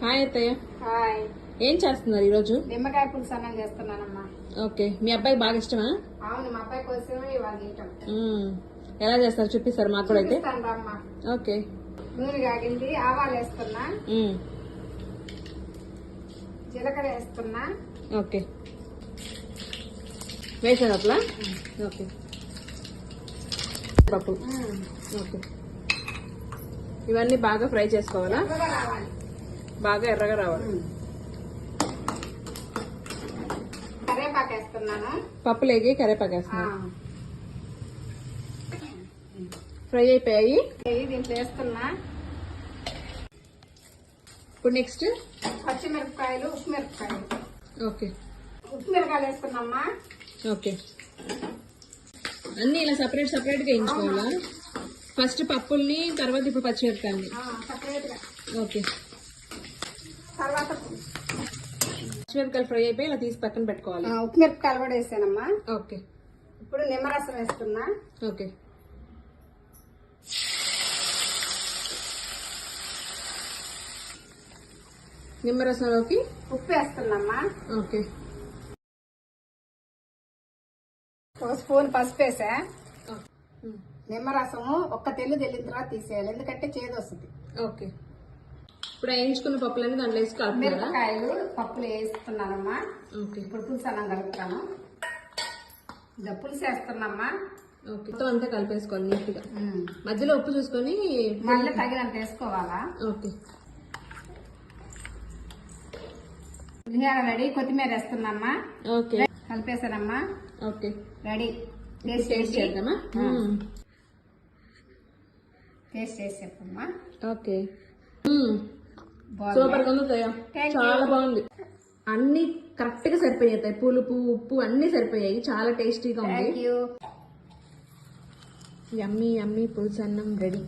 Hi అత్తయ్య. Hi. ఏం చేస్తున్నారు ఈరోజు? నిమ్మకాయ పులుసు అన్నం చేస్తున్నానమ్మా. ఓకే, మీ అబ్బాయి బాగా ఇష్టమా? అవును, మా అబ్బాయి కోసమే ఇవాళ తింటాం. ఎలా చేస్తారు చూపిస్తారు మాకు కూడా అయితే. అమ్మా. ఓకే, నూనె కాగింది, ఆవాలు వేస్తున్నా, జీలకర్ర వేస్తున్నా. ఓకే, వేసారు అట్లా. ఓకే, పప్పు. ఓకే, ఇవన్నీ బాగా ఫ్రై చేసుకోవాలా? ఎర్రగా రావాలి, బాగా ఎర్రగా రావాలి. కరివేపాకు వేస్తున్నాను. పప్పులేగి కరివేపాకు వేస్తున్నాను. ఫ్రై అయిపోయాయి, దీంట్లో వేస్తున్నా. ఇప్పుడు నెక్స్ట్ పచ్చిమిరపకాయలు, ఉప్పు మిరపకాయలు. ఓకే, ఉప్పు మిరపకాయలు వేస్తున్నామ్మా. ఓకే, అన్ని ఇలా సపరేట్ సపరేట్ గా వేయించుకోవాలా? ఫస్ట్ పప్పుల్ని, తర్వాత ఇప్పుడు పచ్చిమిరపకాయలు. సపరేట్ గా. ఓకే, తర్వాత పచ్చిమిరపకాయలు ఫ్రై అయిపోయి ఇలా తీసి పక్కన పెట్టుకోవాలి. ఉప్పు మిరపకాయలు కూడా వేసానమ్మా. ఓకే, ఇప్పుడు నిమ్మరసం వేస్తున్నా. ఓకే, నిమ్మరసంలోకి ఉప్పు వేస్తున్నామ్మా. ఓకే, ఒక స్పూన్ పసుపు వేసా. నిమ్మరసము ఒక్క తెల్లు తెల్లిన తర్వాత తీసేయాలి, ఎందుకంటే చేదు వస్తుంది. ఓకే, ఇప్పుడు వేయించుకున్న పప్పులన్నీ దాంట్లో వేసి కలుపుతారా? మిరపకాయలు పప్పులు వేస్తున్నానమ్మా. ఓకే, ఇప్పుడు పులుసు అన్నం కలుపుతాను. ఇక పులుసు వేస్తున్నామ్మా. ఓకే, మొత్తం అంతా కలిపేసుకోవాలి నీట్ గా. మధ్యలో ఉప్పు చూసుకొని మళ్ళీ తగినంత వేసుకోవాలా. Okay, pulihora ready. కొత్తిమీర వేస్తున్నామ్మా. ఓకే, కలిపేసానమ్మా. Okay, ready. టేస్ట్ చేద్దామా? టేస్ట్ చేసి చెప్పమ్మా. ఓకే, సూపర్ గా ఉంది అత్తయ్య. చాలా బాగుంది. అన్ని కరెక్ట్ గా సరిపోయాయి. పులుపు, ఉప్పు అన్ని సరిపోయాయి. చాలా టేస్టీగా ఉంది. Thank you. యమ్మీ యమ్మీ పులుసు అన్నం రెడీ.